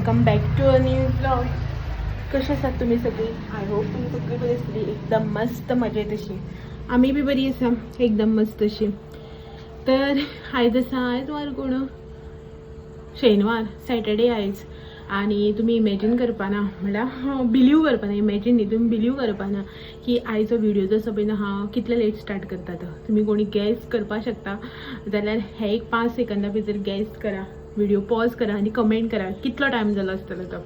Welcome back to a new blog. कसे आसात तुम्ही सगळी? आय होप तुम्ही सगळी बरी असली, एकदम मस्त मजेत अशी. आम्ही बी बरी आसा, एकदम मस्त अशी. तर आयज आसा, आयज वार कोण? शेनवार, सॅटर्डे आयज. आणि तुम्ही इमॅजिन करपाना, म्हणल्यार बिलीव करपाना, इमॅजिन न्ही, तुम्ही बिलीव करपाना की आयचो व्हिडिओ जो आसा पळय हांव कितले लेट स्टार्ट करता तो. तुम्ही कोणी गॅस करपाक शकता जाल्यार हे एक 5 सेकंदां भितर गॅस करा, व्हिडिओ पॉज करा आणि कमेंट करा कितलो टायम जालो आसतलो तो.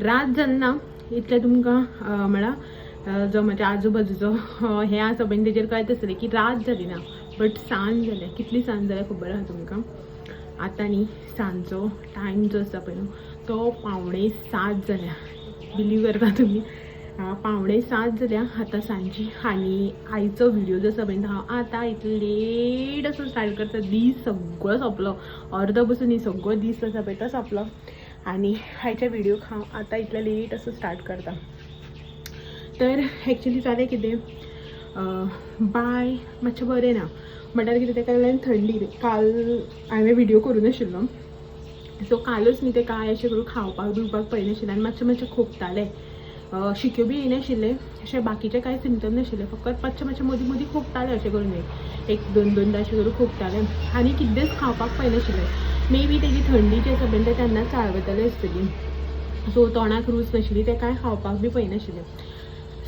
रात जाली ना इतलें तुमकां म्हणल्यार जो म्हाज्या आजूबाजूचो हें आसा पळय तेजेर कळत आसतलें की रात जाली ना बट सांज जाल्या. कितली सांज जाल्या खबर आसा तुमकां? आतां न्ही सांजचो टायम जो आसा पळय तो 6:45 जाल्या. बिलीव करता तुमी? 6:45 जाल्या आतां सांजची. आनी आयचो व्हिडिओ जो आसा पळय हांव आतां इतलो लेट असो स्टार्ट करता. दीस सगळो सोंपलो, अर्दो बसून न्ही सगळो दीस आसा पळय तो सोंपलो. आनी आयच्या व्हिडिओक हांव आतां इतलो लेट असो स्टार्ट करता. तर एक्चुली जालें कितें, बाय मातशें बरें ना, म्हणल्यार कितें ताका लागून थंडी. काल हांवें व्हिडिओ करूं नाशिल्लो, सो कालूच न्ही ते काय अशें करून खावपाक बिवपाक पळयनाशिल्लें आनी मातशें खोंकतालें. शिक्यो बी येयनाशिल्ले, अशें बाकीचे कांय सिम्पटम नाशिल्ले, फकत मातशें मदीं मदीं खोंकतालें अशें करून. एक दोनदां अशें करून खोंकतालें आनी कितेंच खावपाक पळयनाशिल्लें. मे बी तेजी थंडी जी आसा पळय तें तेन्नाच चाळवताली आसतली, सो तोंडाक रूच नाशिल्ली, तें कांय खावपाक बी पळयनाशिल्लें.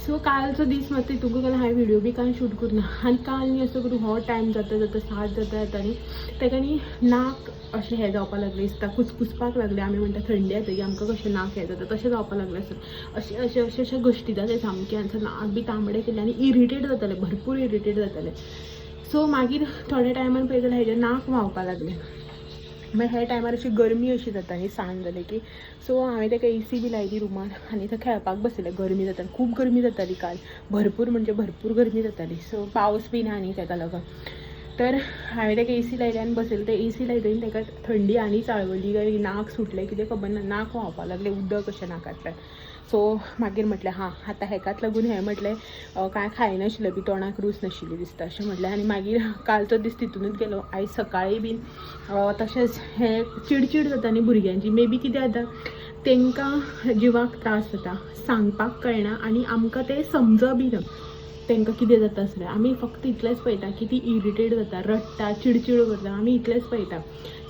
सो कालचो दीस मात तितूंक लागून हांवें व्हिडिओ बी कांय शूट करूना. आनी काल न्ही असो करून हो टायम जाता 7 जाता न्ही ताका न्ही नाक अशें हें जावपाक लागलें दिसता, कुसकुसपाक लागलें. आमी म्हणटा थंडी जातकीर आमकां कशें नाक हें जाता तशें जावपाक लागलें आसलें. अशें गोश्टी जाले सामकें. आनी नाक बी तांबडें केलें आनी इरिटेट जातालें, भरपूर इरिटेट जातालें. सो मागीर थोड्या टायमान पळयत जाल्यार हेजें नाक व्हांवपाक लागलें. मागीर हे टायमार अशी गरमी अशी जाता न्ही सांज जाली की. सो हांवें ताका AC बी लायली रुमान आनी थंय खेळपाक बसयलें. गरमी जाताली, खूब गरमी जाताली काल, भरपूर म्हणजे भरपूर गरमी जाताली. सो पावस बी ना न्ही ताका लागून. तर हांवें ताका AC लायलें आनी बसयलें. ते AC लायतकीर ताका थंडी आनी चाळवली काय नाक सुटलें कितें खबर ना, नाक व्हांवपाक लागलें, उदक अशें नाकांतल्यान. सो मागीर म्हटलें आतां हेकाच लागून हें म्हटलें कांय खायनाशिल्लें बी, तोंडाक रूच नाशिल्ली दिसता अशें म्हटलें. आनी मागीर कालचो दीस तितूनच गेलो. आयज सकाळीं बीन तशेंच हें चिडचिड जाता न्ही भुरग्यांची. मे बी कितें जाता तांकां जिवाक त्रास जाता, सांगपाक कळना आनी आमकां तें समज बी ना तांकां कितें जाता आसलें. आमी फक्त इतलेंच पळयता की ती इरिटेट जाता, रडटा, चिडचिड करता, आमी इतलेंच पळयता.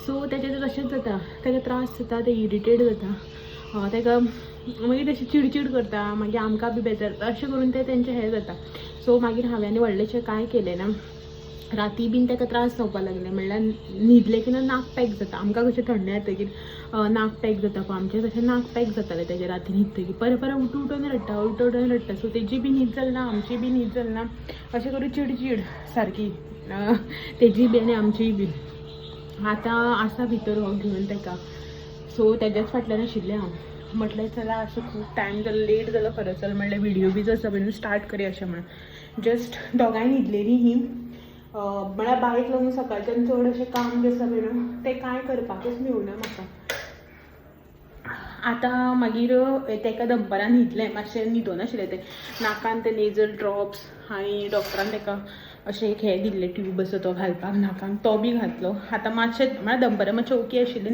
सो तेजें तशेंच जाता, ताका त्रास जाता, तें इरिटेट जाता, ताका मागीर तशी चिडचिड करता, मागीर आमकां बी बेजारता, अशें करून तें तेंचें हें जाता. सो मागीर हांवें आनी व्हडलेशें कांय केलें ना. राती बीन ताका त्रास जावपाक लागले, म्हणल्यार न्हिदलें की ना नाक पॅक जाता. आमकां कशें थंडी जातकीर नाक पॅक जाता पळय, आमचें तशें नाक पॅक जातालें तेजें राती न्हिदतकीर. परत उठून रडटा. सो तेजी बी न्हीद जालना, आमची बी न्हीद जालना, अशें करून चिडचिड सारकी तेजी बी आनी आमचीय बी. आतां आसा भितर हो घेवन ताका. सो तेज्याच फाटल्यान आशिल्लें हांव. म्हटलें चला असं खूब टायम जालो, लेट जालो खरं. चल म्हणलें व्हिडिओ बी जो आसा पळय स्टार्ट करुया अशें म्हणून. जस्ट दोगांय न्हिदलेलीं ही, म्हळ्यार बारीक लागून सकाळच्यान चड अशें काम जें आसा पळय न्हू तें कांय करपाकूच मेळूना म्हाका. आतां मागीर ताका दनपारां न्हिदलें, मातशें न्हिदोनाशिल्लें तें. नाकान ते नेजल ड्रॉप्स आनी डॉक्टरान ताका अशें एक हें दिल्लें ट्यूब असो तो घालपाक नाकान, तो बी घातलो. आतां मातशें म्हळ्यार दनपारां मातशें ओके आशिल्लें,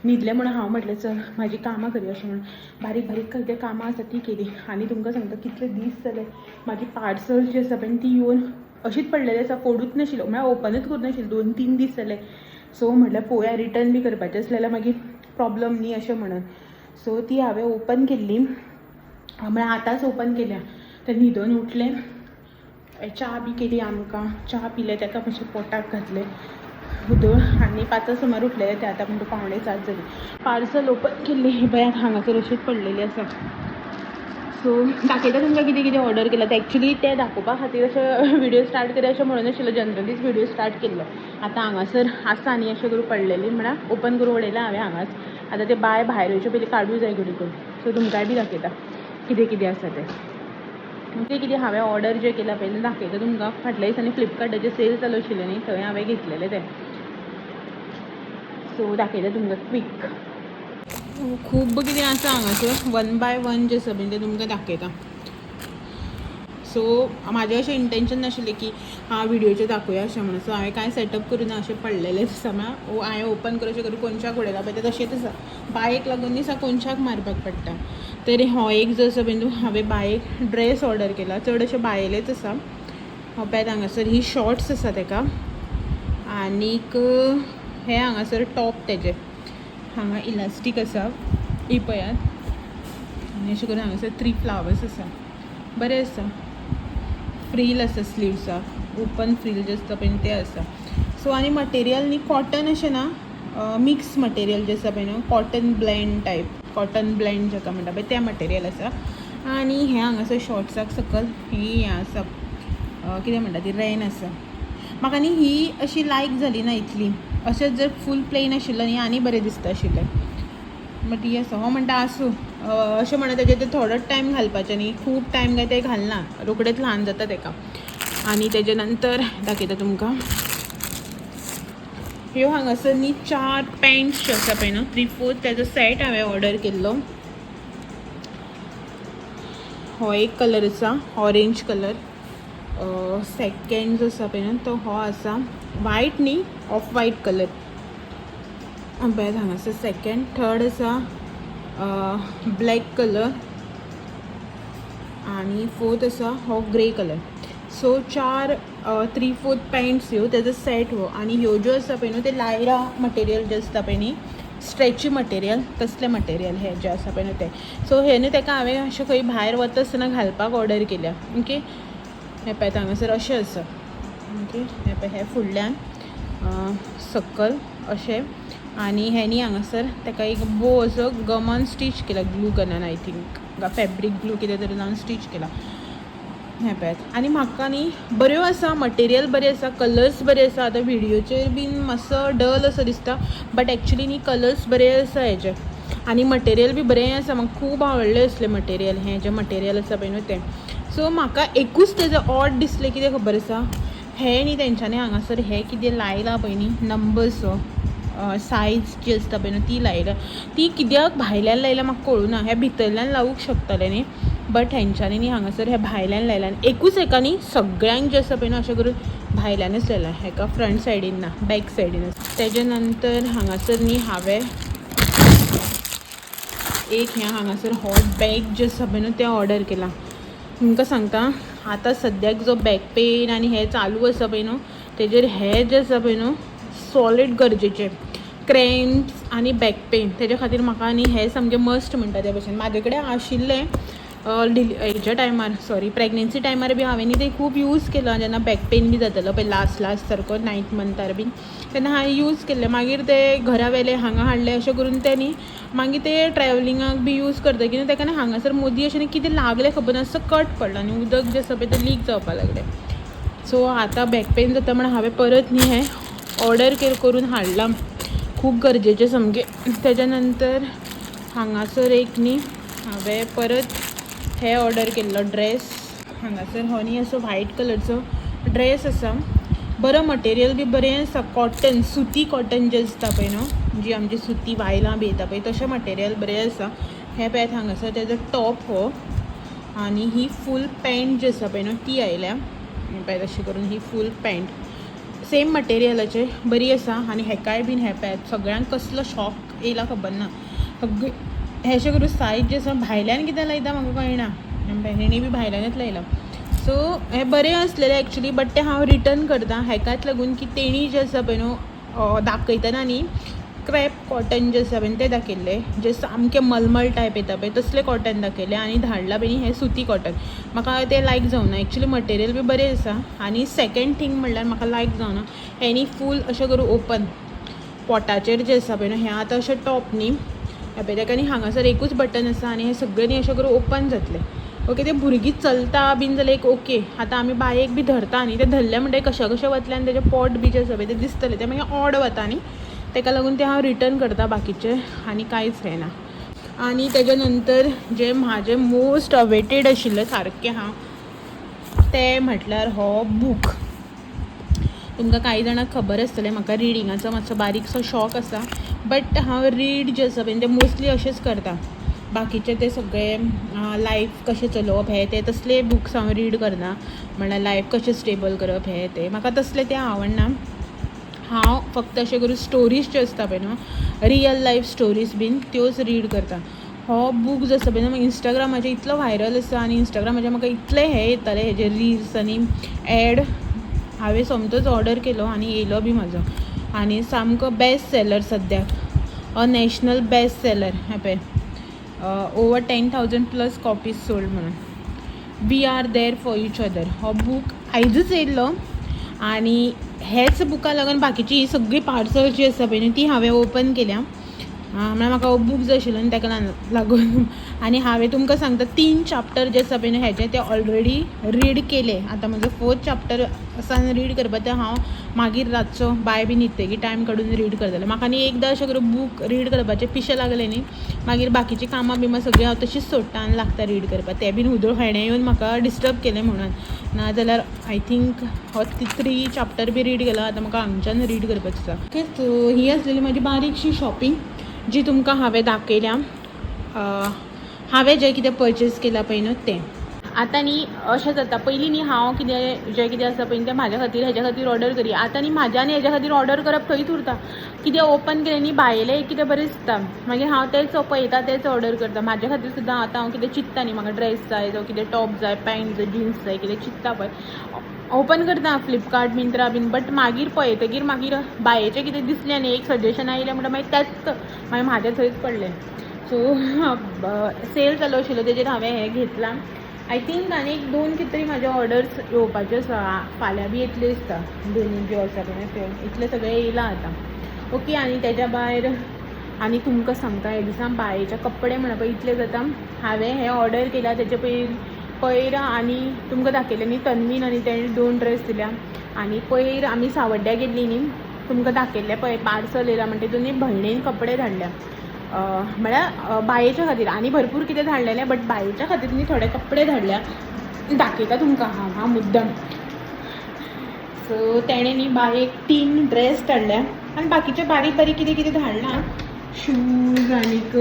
न्हिदलें म्हणून हांव म्हटलें चल म्हाजी कामां करुया अशें म्हणून. बारीक बारीक काय कामां आसा ती केली. आनी तुमकां सांगता कितले दीस जाले म्हाजी पार्सल जी आसा पळय ती येवन अशीच पडलेली आसा, फोडूच नाशिल्लो, म्हळ्यार ओपनूच करूं 2-3 दीस जाले. सो म्हटल्यार पळोवया, रिटर्न बी करपाचें आसलें जाल्यार मागीर प्रॉब्लम न्ही अशें म्हणून. सो ती हांवें ओपन केल्ली, म्हळ्यार आतांच ओपन केल्या. तें न्हिदोन उठलें, च्या बी केली आमकां, च्या पिलें, ताका मातशें पोटाक घातलें उदक आनी 5 सुमार उठलेले ते. आतां म्हणटा 6:45 जाली. पार्सल ओपन केल्ली, ही पळयात हांगासर अशीच पडलेली आसा. सो दाखयता तुमकां कितें कितें ऑर्डर केलां. एक्चुली तें दाखोवपा खातीर अशें व्हिडिओ स्टार्ट करूया अशें म्हणून नाशिल्लो, जनरलीच व्हिडिओ स्टार्ट केल्लो. आतां हांगासर आसा न्ही अशें करून पडलेली, म्हळ्यार ओपन करून उडयलां हांवें हांगाच. आतां तें बाय भायर वयचे पयलीं काडूं जाय घडी करून. सो तुमकांय बी दाखयता कितें कितें आसा तें. कितें हांवें ऑर्डर जें केलां पळय दाखयता तुमकां. फाटल्या दिसांनी फ्लिपकार्टाचेर सेल चालू आशिल्लें न्ही, थंय हांवें घेतलेलें तें. सो दाखयता तुमकां क्वीक. खूब कितें आसा हांगासर, 1 by 1 जें आसा पळय तें तुमकां दाखयता. सो माझें अशें इंटेंशन नाशिल्लें की व्हिडिओचेर दाखोवया अशें म्हणून. सो हांवें कांय सेटअप करूना, अशें पडलेलें दिसा हांवें ओपन करून अशें करून कोनशाक उडयला पळय तें तशेंच आसा. बायेक लागून दिसा कोनशाक मारपाक पडटा. तरी हो एक जो आसा पळय हांवें बायेक ड्रेस ऑर्डर केला, चड अशें बायलेच आसा. हो पळय हांगासर ही शॉर्ट्स आसा तेका, आनीक हे हांगासर टॉप तेजे हांगा इलास्टीक आसा ही पळयात. आनी अशें करून हांगासर 3 फ्लावर्स आसा, बरें आसा. फ्रील आसा स्लीव्साक, ओपन फ्रील जे आसता पळय ते आसा. सो आनी मटेरियल न्ही कॉटन अशें ना, मिक्स मटेरियल जे आसा पळय न्हू, cotton blend type, cotton blend जाका म्हणटा पळय तें मटेरियल आसा. आनी हे हांगासर शॉर्ट्साक सकयल ही हें आसा, कितें म्हणटा ती रेन आसा. म्हाका न्ही ही अशी लायक जाली ना इतली. अशें जर फूल प्लेन आशिल्लो न्ही आनी बरें दिसता आशिल्लें. बट ही आसा, हो म्हणटा आसूं अशें म्हणटा तेजेर ते थोडोच टायम घालपाचें न्ही, खूब टायम काय ते घालना, रोखडेंच ल्हान जाता तेका. आनी तेजे नंतर दाखयता तुमकां ह्यो हांगासर न्ही 4 पॅन्ट्स जे आसा पळय न्हू 3/4 तेजो सेट हांवें ऑर्डर केल्लो. हो एक कलर आसा ऑरेंज कलर. सेकंड जो आसा पळय न्हू तो हो आसा व्हायट न्ही, ऑफ व्हायट कलर. पळयात हांगासर सेकंड. थर्ड आसा ब्लॅक कलर. आनी फोर्थ आसा हो ग्रे कलर. सो 4 3/4 पॅन्ट्स ह्यो, तेजो सेट हो. आनी ह्यो ज्यो आसा पळय न्हू ते लायरा मटेरियल जे आसता पळय न्ही, स्ट्रेची मटेरियल, तसलें मटेरियल हे जे आसा पळय न्हू ते. सो हे न्ही तेका हांवें अशें खंय भायर वता आसतना घालपाक ऑर्डर केल्या. ओके, हे पळयात हांगासर अशें आसा. ओके, हे पळय हे फुडल्यान सकयल अशें. आनी हे न्ही हांगासर तेका एक बो असो गमान स्टीच केला, ग्लू गनान आय थिंक, फॅब्रीक ग्लू कितें तरी लावन स्टीच केला. हे पळयात. आनी म्हाका न्ही बऱ्यो आसा, मटेरियल बरें आसा, कलर्स बरे आसा. आतां व्हिडिओचेर बीन मातसो डल असो दिसता, बट एक्चुली न्ही कलर्स बरे आसा हेजे. आनी मटेरियल बी बरें आसा. म्हाका खूब आवडलें असलें मटेरियल, हें जें मटेरियल आसा पळय न्हू तें. सो म्हाका एकूच तेजो ऑड दिसलें, कितें खबर आसा, हे न्ही तेंच्यांनी हांगासर हे कितें लायला पळय न्ही नंबर्स, सायज जी आसता पळय न्हू ती लायल्या. ती कित्याक भायल्यान लायल्या म्हाका कळुना. हे भितरल्यान लावूंक शकतले न्ही, बट हेंच्यांनी न्ही हांगासर हे भायल्यान लायल्या. एकूच हेका न्ही सगळ्यांक जे आसा पळय न्हू अशें करून भायल्यानच लायला. हेका फ्रंट सायडीन ना, बॅक सायडीन आसा. तेजे नंतर हांगासर न्ही हांवें एक हें हांगासर हॉट बॅग जे आसा पळय न्हू तें ऑर्डर केलां. तुमकां सांगता, आतां सद्याक जो बॅक पेन आनी हे चालू आसा पळय न्हू तेजेर हे जे आसा पळय न्हू सॉलीड गरजेचें. क्रॅम्प्स आनी बॅक पेन तेज्या खातीर म्हाका न्ही हे सामकें मस्ट म्हणटा त्या भशेन. म्हाजे कडेन आशिल्लें हेज्या टायमार, सॉरी प्रेग्नन्सी टायमार बी हांवें न्ही तें खूब यूज केलां. जेन्ना बॅक पेन बी जातालो पळय लास्ट सारको 9th मंथार बीन, तेन्ना हांवें यूज केल्लें. मागीर ते घरा व्हेले, हांगा हाडले, अशें करून ते न्ही मागीर ते ट्रॅवलिंगाक बी यूज करतकीर न्ही तेका न्ही हांगासर मदीं अशें न्ही कितें लागलें खबर ना, असो कट पडला आनी उदक जें आसा पळय तें लीक जावपाक लागलें. सो आतां बॅक पेन जाता म्हण हांवें परत न्ही हें ऑर्डर करून हाडलां. खूब गरजेचें सामकें. तेज्या नंतर हांगासर एक न्ही हांवें परत हे ऑर्डर केल्लो ड्रेस. हांगासर हो न्ही असो व्हायट कलरचो ड्रेस आसा. बरो मटेरियल बी बरें आसा, कॉटन, सुती कॉटन जें आसता पळय न्हू, जी आमची सुती वायलां बी येता पळय तशें मटेरियल बरें आसा. हे पळयात हांगासर तेजो टॉप हो. आनी ही फूल पॅन्ट जी आसा पळय न्हू ती आयल्या. पळय तशें करून ही फूल पॅन्ट सेम मटेरियलाचेर बरी आसा. आनी हेकाय बीन हे पळयात सगळ्यांक कसलो शॉक येयला खबर ना. हे अशें करून सायज जे आसा भायल्यान कितें लायता म्हाका कळना. हेणी बी भायल्यानच लायला. सो हे बरें आसलेलें एक्चुली, बट तें हांव रिटर्न करता हेकाच लागून की तेणी जें आसा पळय न्हू दाखयतना न्ही क्रॅप कॉटन जें आसा पळय तें दाखयल्लें, जें सामकें मलमल टायप येता पळय तसलें कॉटन दाखयलें. आनी धाडलां पळय हें सुती कॉटन. म्हाका तें लायक जावना. एक्चुली मटेरियल बी बरें आसा. आनी सेकंड थिंग म्हणल्यार म्हाका लायक जावना हेणी फूल अशें करून ओपन पोटाचेर जें आसा पळय न्हू हें आतां अशें टॉप न्ही हे पळय तेका न्ही हांगासर एकूच बटन आसा आनी हें सगळें न्ही अशें करून ओपन जातलें. ओके, तें भुरगीं चलता बीन जाल्यार एक ओके. आतां आमी बायेक बी धरता न्ही तें धरलें म्हणटकीर कशें वतल्यान तेजें पोट बी जें आसा पळय तें दिसतलें, तें मागीर ऑड वता न्ही, तेका लागून तें हांव रिटर्न करता बाकीचें. आनी कांयच हें ना. आनी तेज्या नंतर जें म्हाजें मोस्ट अवेटेड आशिल्लें सारकें तें म्हटल्यार हो बूक. तुमकां कांय जाणांक खबर आसतलें म्हाका रिडिंगाचो मातसो बारीकसो शॉक आसा. बट हांव रीड जें आसा पळय तें मोस्टली अशेंच करता. बाकीचे ते सगळे लायफ कशें चलोवप हे ते तसले बुक्स हांव रीड करना. म्हणल्यार लायफ कशें स्टेबल करप हे ते म्हाका तसले ते आवडना. हांव फक्त अशें करून स्टोरीज ज्यो आसता पळय न्हू, रियल लायफ स्टोरीज बीन त्योच रीड करता. हो बूक जो आसा पळय न्हू इंस्टाग्रामाचेर इतलो व्हायरल आसा आनी इंस्टाग्रामाचेर म्हाका इतले हे येताले हेजे रील्स आनी एड. हांवें समतोच ऑर्डर केलो आनी येयलो बी म्हाजो आनी सामको बेस्ट सेलर सद्याक. अ नॅशनल बेस्ट सेलर हें पळय ओवर 10,000+ कॉपीज सोल्ड म्हणून. We are there for each other हो बूक आयजूच येयल्लो आनी हेच बुका लागून बाकीची ही सगळी पार्सल जी आसा पळय न्ही ती हांवें ओपन केल्या. म्हणल्यार म्हाका हो बूक जाय आशिल्लो आनी ताका लागून आनी हांवें तुमकां सांगता 3 चॅप्टर जे आसा पळय न्ही हेजे ते ऑलरेडी रीड केले. आतां म्हजो 4th चॅप्टर आसा रीड करपा ते हांव मागीर रातचो बाय बी न्हिदतकीर टायम काडून रीड करतलें. म्हाका न्ही एकदां अशें करून बूक रीड करपाचें पिशें लागलें न्ही मागीर बाकीचीं कामां बिमां सगळीं हांव तशीच सोडटा आनी लागता रीड करपाक. तें बीन उदळ हेणें येवन म्हाका डिस्टर्ब केलें म्हणून. नाजाल्यार आय थिंक हो 3 चॅप्टर बी रीड केला. आतां म्हाका हांगच्यान रीड करपाचें आसा. ओके सो ही आसलेली म्हाजी बारीकशी शॉपिंग जी तुमकां हांवें दाखयल्या. हांवें जें कितें परचेस केलां पळय न्हू तें. आतां न्ही अशें जाता पयलीं न्ही हांव जें कितें आसा पळय तें म्हाज्या खातीर हेज्या खातीर ऑर्डर करी. आतां न्ही म्हाज्या आनी हेज्या खातीर ऑर्डर करप थंयच उरता. कितें ओपन केलें न्ही भायलें एक कितें बरें दिसता मागीर हांव तेंच पळयतां तेंच ऑर्डर करता. म्हाज्या खातीर सुद्दां आतां हांव कितें चिंत्ता न्ही म्हाका ड्रेस जाय जावं कितें टॉप जाय पॅन्ट जाय जिन्स जाय कितें चिंत्ता पळय ओपन करता फ्लिपकार्ट मिंत्रा बीन. बट मागीर पळयतकीर मागीर बायेचें कितें दिसलें न्ही एक सजेशन आयलें म्हणटा मागीर तेंच मागीर म्हाजें थंयच पडलें. सो सेल चालू आशिल्लो तेजेर हांवें हें घेतलां. आय थिंक आनी 2 कितें तरी म्हाजे ऑर्डर्स येवपाच्यो आसा. फाल्यां बी येतल्यो दिसता. दोनी ज्यो आसा पळय त्यो इतलें सगळें येयलां आतां. ओके आनी तेज्या भायर आनी तुमकां सांगता हे दिसा बायेचे कपडे म्हणा पळय इतले जाता. हांवें हें ऑर्डर केला तेजे पयर आनी तुमकां दाखयलें न्ही तन्वीन आनी तेणें 2 ड्रेस दिल्या. आनी पयर आमी सावड्ड्या गेल्लीं न्ही तुमकां दाखयल्लें पळय पार्सल येयलां म्हणटा तितून न्ही भयणीन कपडे धाडल्या. म्हळ्यार बायेच्या खातीर आनी भरपूर कितें धाडलेलें बट बायेच्या खातीर न्ही थोडे कपडे धाडल्या. दाखयता तुमकां हांव मुद्दम. सो तेणें न्ही बायेक 3 ड्रेस धाडल्या आनी बाकीचे बारीक बारीक कितें कितें धाडलां. शूज आनीक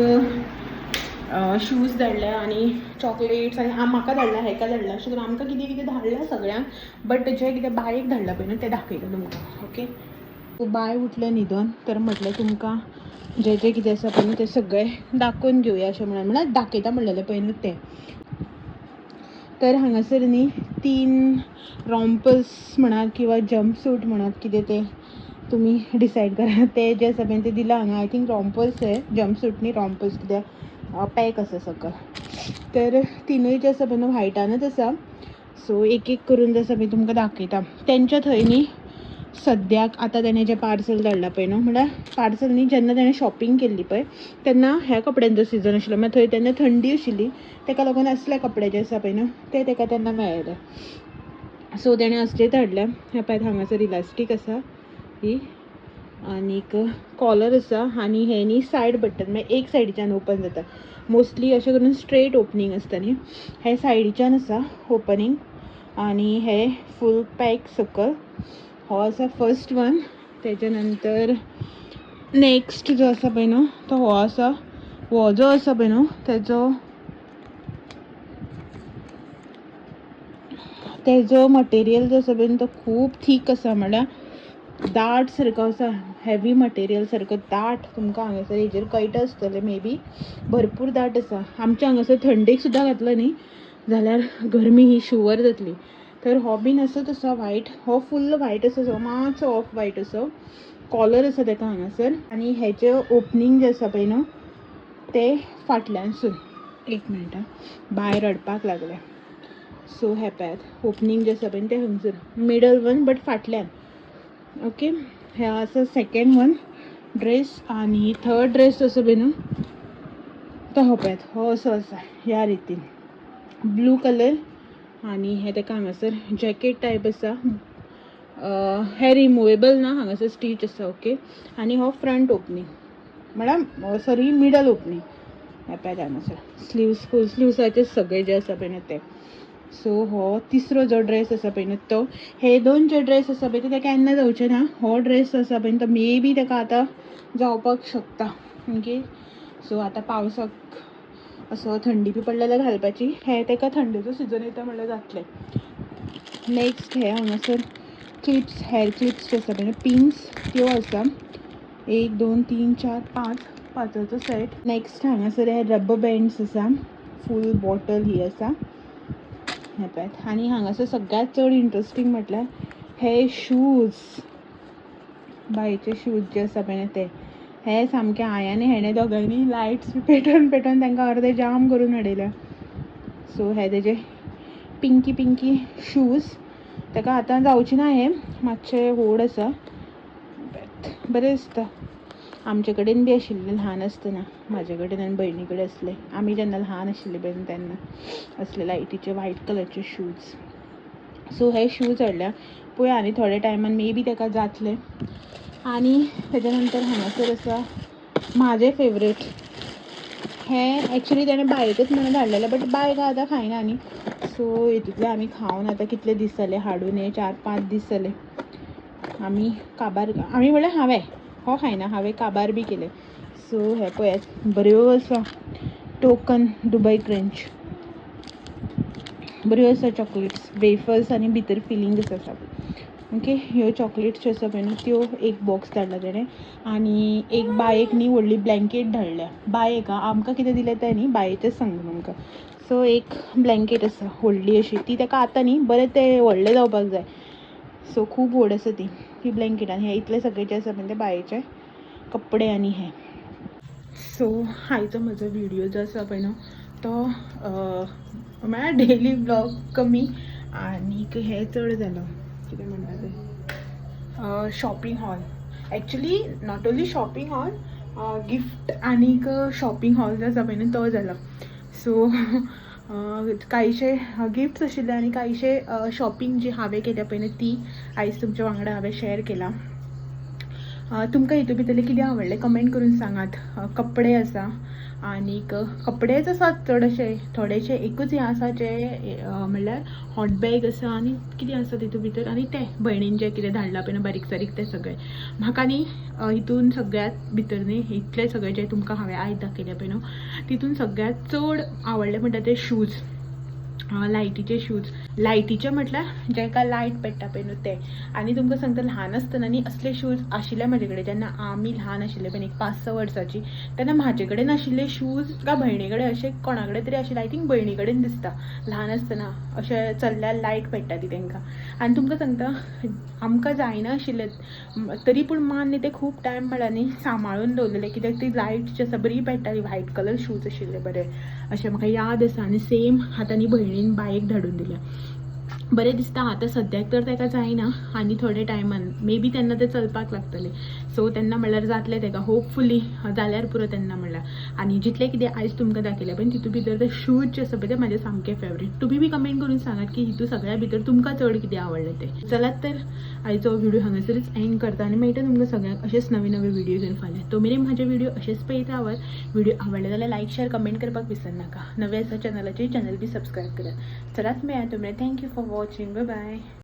शूज धाडल्या आनी चॉकलेट्स आनी म्हाका धाडला हेका धाडला अशें करून आमकां कितें कितें धाडलां सगळ्यांक. बट जें कितें बायेक धाडलां पळय न्हू तें दाखयता तुमकां. ओके बाय उठलें न्हिदोन तर म्हटलें तुमकां जें कितें आसा पळय न्हू तें सगळें दाखोवन घेवया अशें म्हणल्यार दाखयता म्हणलेलें पळय न्हू तें. तर हांगासर न्ही 3 रॉम्पल्स म्हणात किंवा जम्पसूट म्हणात कितें तें तुमी डिसायड करा. ते जे आसा पळय तें दिलां हांगा. आय थिंक रॉम्पल्स हे जम्पसूट न्ही रॉम्पल्स कित्याक पॅक आसा सकयल. तर तिनूय जे आसा पळय न्हू व्हायटानूच आसा. सो एक एक करून जे आसा पळय तुमकां दाखयता. तेंच्या थंय न्ही सद्याक आतां तेणें जें पार्सल धाडलां पळय न्हू म्हळ्यार पार्सल न्ही जेन्ना तेणें शॉपिंग केल्ली पळय तेन्ना ह्या कपड्यांचो सिजन आशिल्लो. मागीर थंय तेन्ना थंडी आशिल्ली तेका लागून असले कपडे जे आसा पळय न्हू ते तेका तेन्ना मेळ्ळे. सो तेणें असलेच धाडल्या. हे पळय हांगासर इलास्टीक आसा ही आनीक कॉलर आसा आनी हे न्ही सायड बटन मागीर एक सायडीच्यान ओपन जाता. मोस्टली अशें करून स्ट्रेट ओपनींग आसता न्ही हे सायडीच्यान आसा ओपनींग आनी हे फूल पॅक सकयल. हो आसा फर्स्ट वन. तेच्या नंतर नेक्स्ट जो आसा पळय न्हू तो हो आसा. हो जो आसा पळय न्हू तेजो मटेरियल जो आसा पळय तो खूब थीक आसा. म्हळ्यार दाट सारको आसा. हेवी मटेरियल सारको दाट. तुमकां हांगासर हेजेर कळटा आसतलें मे बी भरपूर दाट आसा. आमच्या हांगासर थंडेक सुद्दां घातलो न्ही जाल्यार गरमी ही शुवर जातली. तर हो बीन असोच आसा व्हायट. हो फूल व्हायट आसा जो मातसो ऑफ व्हायट असो कॉलर आसा तेका हांगासर. आनी हेजें ओपनींग जें आसा पळय न्हू तें फाटल्यानसून. एक मिनट बाय रडपाक लागलें. सो हे पळयात ओपनींग जें आसा पळय तें हांगसर मिडल वन बट फाटल्यान. ओके हे आसा सेकेंड वन ड्रेस. आनी थर्ड ड्रेस आसा पळय न्हू तो हो पळयात हो असो आसा ह्या रितीन ब्लू कलर. आनी हे तेका हांगासर जॅकेट टायप आसा. हे रिमुवेबल ना हांगासर स्टीच आसा. ओके आनी हो फ्रंट ओपनींग म्हळ्यार सॉरी मिडल ओपनींग. हे पळयात हांगासर स्लीव्स फूल स्लीव्साचे सगळे जे आसा पळय न्हू ते. सो हो तिसरो जो ड्रेस आसा पळय न्हू तो. हे 2 जे ड्रेस आसा पळय ते तेका केन्ना जावचे ना. हो ड्रेस आसा पळय तो मे बी तेका आतां जावपाक शकता. ओके सो आतां पावसाक असं थंडी बी पडलेलं घालपाची. हे तेका थंडीचो सिजन येता म्हणल्यार जातलें. नेक्स्ट हे हांगासर क्लिप्स, हेअर क्लिप्स जे आसा पळय पिन्स त्यो आसा. 1 2 3 4 5 पांचाचो सेट. नेक्स्ट हांगासर हे रबर बँड्स आसा. फूल बॉटल ही आसा हे पळयात. आनी हांगासर सगळ्यात चड इंट्रस्टींग म्हटल्यार हे शूज, बायेचे शूज जे आसा पळय ते. हे सामके हांवें आनी हेणे दोगांनी लायट्स पेटोवन तांकां अर्दे जाम करून हाडयल्या. सो हे तेजे पिंकी शूज. ताका आतां जावची ना, हे मातशे व्हड आसा, बरें दिसता. आमचे कडेन बी आशिल्ले ल्हान आसतना, म्हाजे कडेन आनी भयणी कडेन आसले. आमी जेन्ना ल्हान आशिल्ले पळय तेन्ना असले लायटीचे व्हायट कलरचे शूज. सो हे शूज हाडल्या. पळय आनी थोड्या टायमान मे बी ताका जातले. आनी तेज्या नंतर हांगासर आसा म्हाजें फेवरेट. हे एक्चुली ताणें बायकच म्हणून हाडलेलें, बट बायक आतां खायना न्ही. सो हितूंतले आमी खावन आतां कितले दीस जाले, हाडून हे 4-5 दीस जाले. आमी काबार, आमी म्हळ्यार हांवें हो खायना, हांवें काबार बी केले. सो हे पळयात बऱ्यो आसा टोकन दुबय क्रंच. बऱ्यो आसा चॉकलेट्स, वेफर्स आनी भितर फिलिंग्स आसा. ओके, ह्यो चॉकलेट्स ज्यो आसा पळय न्हू त्यो एक बॉक्स धाडला तेणें. आनी एक बायेक न्ही व्हडली ब्लँकेट धाडल्या. बायेक आमकां कितें दिलें तें न्ही, बायेचेंच सांगता तुमकां. सो एक ब्लँकेट आसा व्हडली अशी. ती ताका आतां न्ही बरें तें व्हडलें जावपाक जाय. सो खूब व्हड आसा ती ब्लँकेट. आनी हे इतले सगळे जे आसा पळय ते बायेचे कपडे आनी हे. सो आयचो म्हजो व्हिडिओ जो आसा पळय न्हू तो म्हळ्यार डेली ब्लॉग कमी आनीक हे चड जालो. कितें म्हणटा तें shopping hall. Actually not only shopping hall, gift आनीक शॉपिंग हॉल जो आसा पळय न्हू तो जालो. सो कांयशे गिफ्ट्स आशिल्ले आनी कांयशे शॉपिंग जी हांवें केल्या पळय न्ही ती आयज तुमच्या वांगडा हांवें शेअर केला. तुमकां हितून भितरले कितें आवडलें कमेंट करून सांगात. कपडे आसा आनीक कपडेच आसात चड अशे, थोडेशे एकूच हे आसा जे म्हणल्यार हॉट बॅग आसा आनी कितें आसा तितून भितर. आनी ते भयणीन जे कितें धाडलां पळय न्हू बारीक सारीक ते सगळे. म्हाका न्ही हितून सगळ्यात भितर न्ही इतले सगळे जे तुमकां हांवें आयज दाखयले पळय न्हू तितून सगळ्यात चड आवडले म्हणटा ते शूज, लायटीचे शूज. लायटीचे म्हटल्यार जेका लायट पेट्टा पळय न्हू ते. आनी तुमकां सांगता ल्हान आसतना न्ही असले शूज आशिल्ले म्हाजे कडेन. जेन्ना आमी ल्हान आशिल्ले पळय 5-6 वर्सांची तेन्ना म्हाजे कडेन आशिल्ले शूज काय भयणी कडेन अशे कोणा कडेन तरी आशिल्ले. आय थिंक भयणी कडेन दिसता. ल्हान आसतना अशे चल्ल्यार लायट पेट्टा ती तांकां. आनी तुमकां सांगता आमकां जायना आशिल्ले तरी पूण मान न्ही ते खूब टायम म्हणल्यार न्ही सांबाळून दवरलेले. कित्याक ती लायट जी आसा बरी पेट्टाली. व्हायट कलर शूज आशिल्ले बरे अशें म्हाका याद आसा. आनी सेम आतां न्ही भयणीन बायेक धाडून दिल्या. बरें दिसता. आतां सद्याक तर ताका जायना आनी थोडे टायमान मे बी तेन्ना ते चलपाक लागतले. सो तेन्ना म्हणल्यार जातलें ताका होपफुली जाल्यार पुरो तेन्ना म्हणल्यार. आनी जितलें कितें आयज तुमकां दाखयलें पळय तितून भितर ते शूज जे आसा पळय ते म्हाजे सामके फेवरेट. तुमी बी कमेंट करून सांगात की हितून सगळ्या भितर तुमकां चड कितें आवडलें तें. चलात तर आयचो व्हिडिओ हांगासरच एंड करता आनी मेळटा तुमकां सगळ्यांक अशेच नवे नवे व्हिडिओ घेवन फाल्यां. तो मेरेन म्हाजे व्हिडिओ अशेच पळयत रावात. व्हिडिओ आवडले जाल्यार लायक शेअर कमेंट करपाक विसरनाका. नवे आसा चॅनल बी सबस्क्रायब करात. चलात मेळया तुमकां. Thank you for watching. Bye bye.